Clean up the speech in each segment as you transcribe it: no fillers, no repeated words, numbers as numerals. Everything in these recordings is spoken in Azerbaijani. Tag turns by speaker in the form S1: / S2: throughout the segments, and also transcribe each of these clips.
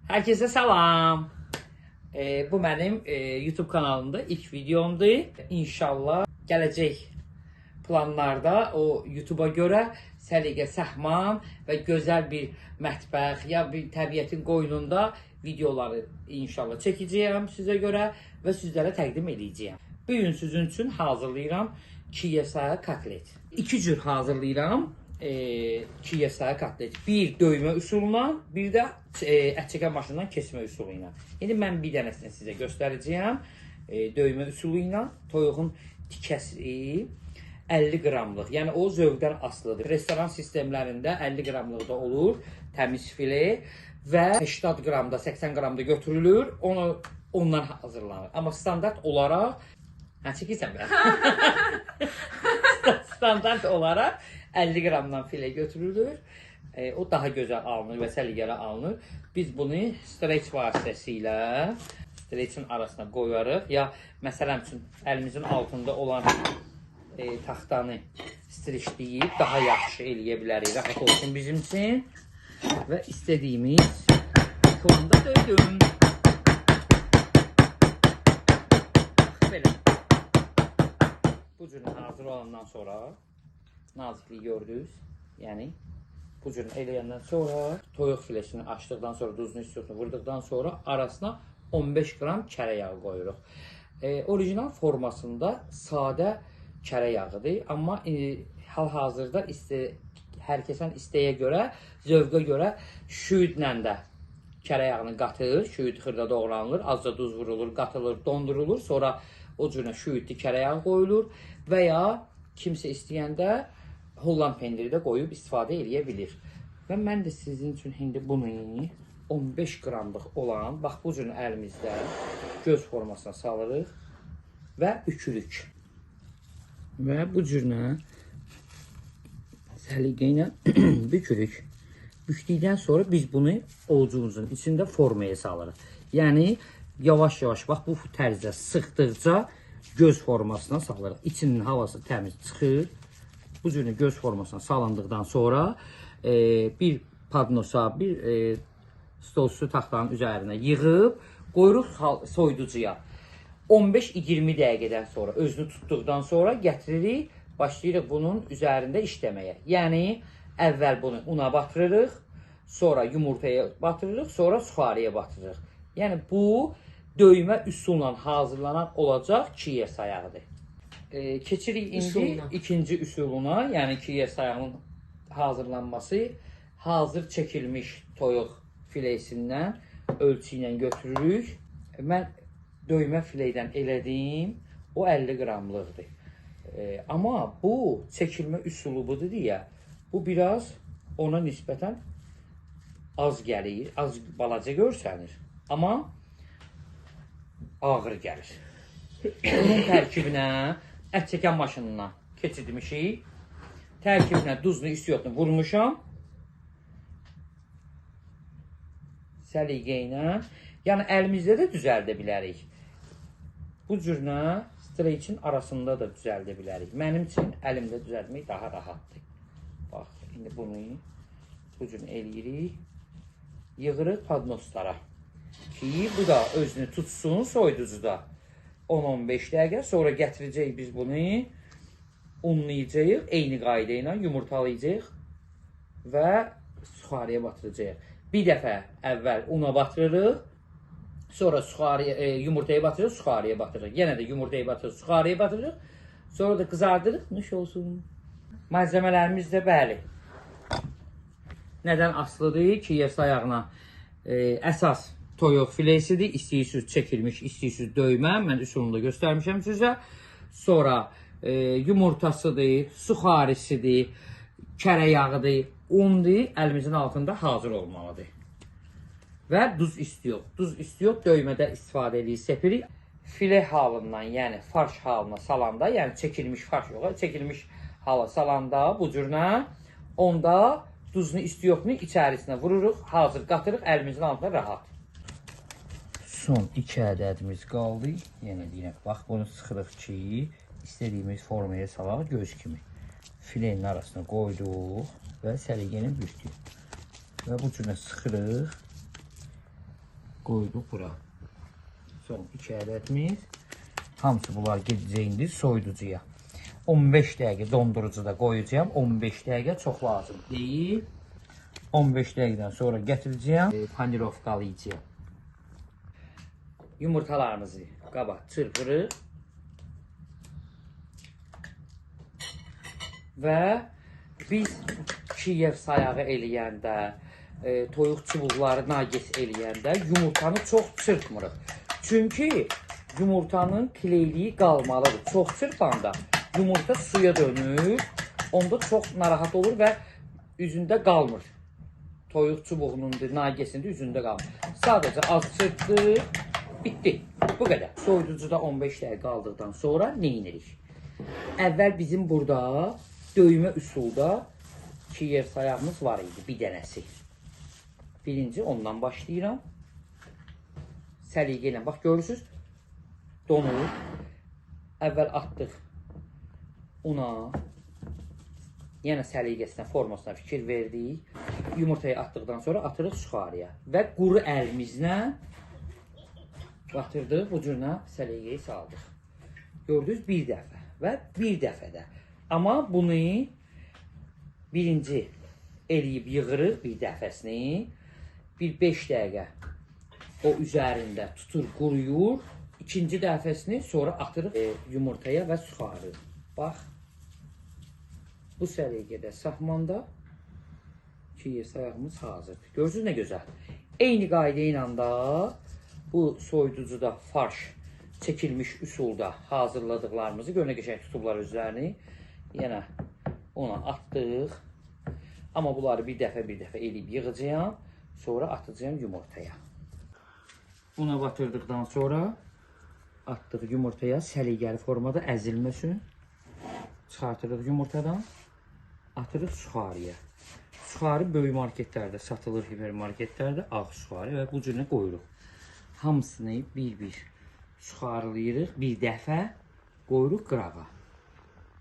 S1: Herkese salam. Bu benim YouTube kanalımda ilk videomdur. İnşallah gelecek planlarda o YouTube'a göre səliqə, səhman ve güzel bir mətbəx ya bir təbiətin qoynunda videoları inşallah çəkəcəyəm sizə görə və sizlərə təqdim edəcəyəm. Bu gün sizin üçün hazırlayıram KSA kotlet. İki cür hazırlayıram KSA kotlet. Bir döymə üsuluna, bir də ət çəkən maşından kesmə üsulu ilə. İndi mən bir dənəsini sizə göstərəcəyəm. Döymə üsulu ilə toyuğun tikəsi 50 qramlıq. Yəni o zövqdən asılıdır. Restoran sistemlərində 50 qramlıq da olur, təmiz file və 80 qramda, 80 qramda götürülür. Ondan hazırlanır. Amma standart olaraq çəkirsən belə. Standart olaraq 50 qramdan file götürülür. O daha gözəl alınır və səliqəli alınır. Biz bunu streç vasitəsilə streçin arasına qoyarıq. Ya məsələn üçün əlimizin altında olan taxtanı streçləyib daha yaxşı eləyə bilərik. Rahat olsun bizim üçün. Və istədiyimiz formda döydüm. Belə. Bu cür hazır olandan sonra nazikliyi gördünüz. Yəni bu cür eləyəndən sonra toyuq filesini açdıqdan sonra duzunu istiyorsun vurduqdan sonra arasına 15 qram kərə yağı qoyuruq. Orijinal formasında sadə kərə yağıdır. Amma hal-hazırda hər kəsin istəyə görə, zövqə görə şüyüdlə də kərə yağını qatır. Şüyüd xırda doğranılır, azca duz vurulur, qatılır, dondurulur. Sonra o cürünə şüyüdlü kərə yağı qoyulur və ya kimsə istəyəndə Holland pendiri də qoyub istifadə edə bilir. Və mən də sizin üçün indi bunu 15 qramlıq olan, bax bu cür əlimizdə göz formasına salırıq və bükürük. Və bu cürünə səliqə ilə bükürük. Bükdükdən sonra biz bunu ovucumuzun içində formaya salırıq. Yəni yavaş-yavaş bax bu tərzdə sıxdıqca göz formasına salırıq. İçinin havası təmiz çıxır. Bu cürünə göz formasına salındıqdan sonra bir padnosa, bir stol üstü taxtanın üzərinə yığıb qoyuruq soyuducuya. 15-20 dəqiqədən sonra özünü tutduqdan sonra gətiririk, başlayırıq bunun üzərində işləməyə. Yəni əvvəl bunu una batırırıq, sonra yumurtaya batırırıq, sonra suxariyə batırırıq. Yəni bu döymə üsulla hazırlanan olacaq KSA yağıdır. Keçirik indi ikinci üsuluna, yəni KSA yağının hazırlanması. Hazır çəkilmiş toyuq filesindən ölçü ilə götürürük. Mən döymə fileydən elədim, o 50 qramlıqdır. Amma bu çəkilmə üsulu budur deyə, bu biraz ona nisbətən az gəlir, az balaca görsənir. Amma ağır gəlir. Bunun tərkibinə ət çəkən maşınına keçirmişik. Tərkibinə duzunu, istiotunu vurmuşam. Səliqə ilə. Yəni əlimizdə də düzəldə bilərik. Bu cürünə streçin arasında da düzəldə bilərik. Mənim üçün əlimdə düzəltmək daha rahatdır. Bax, indi bunu bu cürünə eləyirik. Yığırıq padnoslara. Ki bu da özünü tutsun soyuducuda. 10-15 dəqiqə sonra gətirəcəyik biz bunu, unlayacağıq, eyni qayda ilə yumurtalayacağıq və suxariyə batıracağıq. Bir dəfə əvvəl una batırırıq, sonra yumurtaya batırırıq, suxariyə batırırıq. Yenə də yumurtaya batırırıq, suxariyə batırırıq, sonra da qızardırıq, nuş olsun. Malzəmələrimiz də bəli. Nədən asılıdır? KSA yağına əsas toyuq filesidir. İstəyirsiniz çəkilmiş, istəyirsiniz döymə. Mən üsulunu da göstərmişəm sizə. Sonra yumurtasıdır, suxarisidir, kərə yağıdır, undur. Əlimizin altında hazır olmalıdır. Və duz istiyor. Duz istiyor döymədə istifadə edirik, sepirik. File halından, yəni farş halına salanda, yəni çəkilmiş farş yox, çəkilmiş hala salanda bu cürünə onda duzunu istiyotunu içərisinə vururuq, hazır qatırıq əlimizin altında rahat. Son 2 ədədimiz qaldı. Yenə deyirəm, bax bunu sıxırıq ki, istədiyimiz formaya salaq göz kimi. Filenin arasına qoyduq və səliqəni bükdük. Və bu cürünə sıxırıq. Qoyduq bura. Son 2 ədədimiz. Hamısı bunlar gedəcək indi soyuducuya. 15 dəqiqə dondurucuda qoyacağım. 15 dəqiqə çox lazım deyil. 15 dəqiqədən sonra gətirəcəyəm. Panirovkalayacağım. Yumurtalarımızı qaba çırpırıq. Və biz Kiyev sayağı eləyəndə, toyuq çubuqları nagis eləyəndə yumurtanı çox çırpmırıq. Çünki yumurtanın kleyliyi qalmalıdır. Çox çırpanda yumurta suya dönür, onda çox narahat olur və üzündə qalmır. Toyuq çubuğunun nagisində üzündə qalmır. Sadəcə az çırpdıq, bitdi. Bu qədər. Soyuducuda 15 dəqiqə qaldıqdan sonra nə edirik? Əvvəl bizim burada döymə üsulda Kiyev sayağımız var idi, bir dənəsi. Birinci ondan başlayıram. Səliqə ilə, bax görürsünüz, donur. Əvvəl atdıq una, yenə səliqəsinə, formasına fikir verdik. Yumurtayı atdıqdan sonra atırıq suxarıya və quru əlimizlə batırdıq, bu cürlə səliqəyi saldıq. Gördünüz, bir dəfə və bir dəfədə. Amma bunu birinci eləyib yığırıq bir dəfəsini. Bir 5 dəqiqə o üzərində tutur, quruyur. İkinci dəfəsini sonra atırıq yumurtaya və suxarı. Bax, bu səliqədə sahmanda Kiyev sayağımız hazırdır. Görürsünüz nə gözəl. Eyni qayda ilə da bu soyuducuda farş çəkilmiş üsulda hazırladıqlarımızı görünə qəşəng tutublar özlərini. Yenə ona atdıq. Amma bunları bir dəfə eləyib yığacağım. Sonra atacağım yumurtaya. Buna batırdıqdan sonra atdıq yumurtaya səliqəli formada əzilməsin. Çıxartırıq yumurtadan. Atırıq suxarıya. Suxarı böyük marketlərdə satılır, hipermarketlərdə ağ suxarı və bu cürünə qoyuruq. Hamısını bir-bir suxarılayırıq. Bir dəfə qoyuruq qırağa.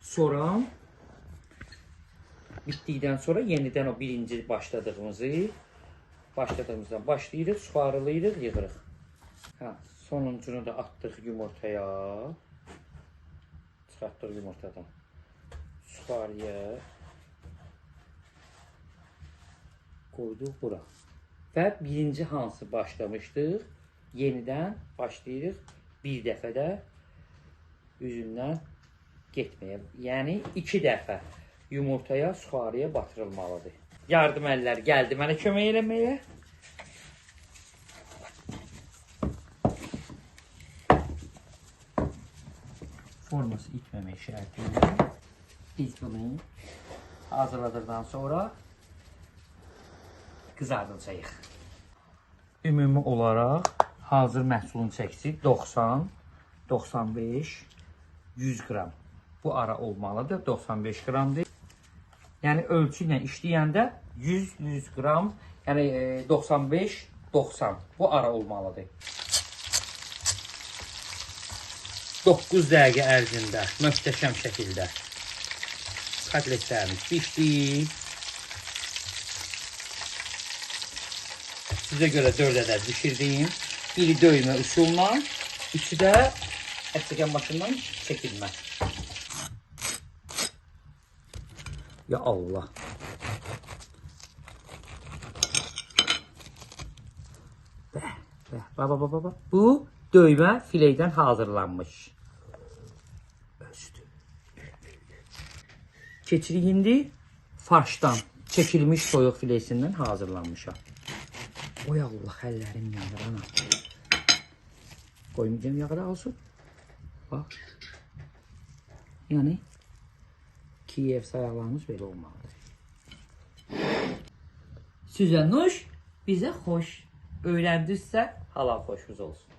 S1: Sonra bitdikdən sonra yenidən o birinci başladığımızdan başlayırıq, suxarılayırıq, yığırıq. Sonuncunu da atdıq yumurtaya. Çıxartdıq yumurtadan. Suxarıya qoyduq bura. Və birinci hansı başlamışdıq, yenidən başlayırıq bir dəfədə üzündən getməyə. Yəni 2 dəfə yumurtaya, suxarıya batırılmalıdır. Yardım əllər gəldi mənə kömək eləməyə. Forması itməmək şərtilə biz bunu hazırladıqdan sonra qızardacağıq. Ümumi olaraq hazır məhsulun çəkisi 90, 95, 100 qram. Bu ara olmalıdır, 95 qramdır. Yəni ölçü ilə işləyəndə 100 qram, yəni 95-90 bu ara olmalıdır. 9 dəqiqə ərzində möhtəşəm şəkildə kotletlərimiz pişdi. Sizə görə 4 ədəd bişirdiyim. Biri döymə üsulla, üçü də ət-çəkən maşından çəkilmə. Ya Allah. Baba. Bu döymə fileydən hazırlanmış. Keçirik indi farşdan çəkilmiş soyuq filesindən hazırlanmışam. Oy Allah, əllərim yanır ana. Qoymayacağım, yağı da alsın. Bax. Yəni Kiyev sayaqlarımız belə olmalıdır. Sizə nuş, bizə xoş. Öyrəndinizsə halal xoşunuz olsun.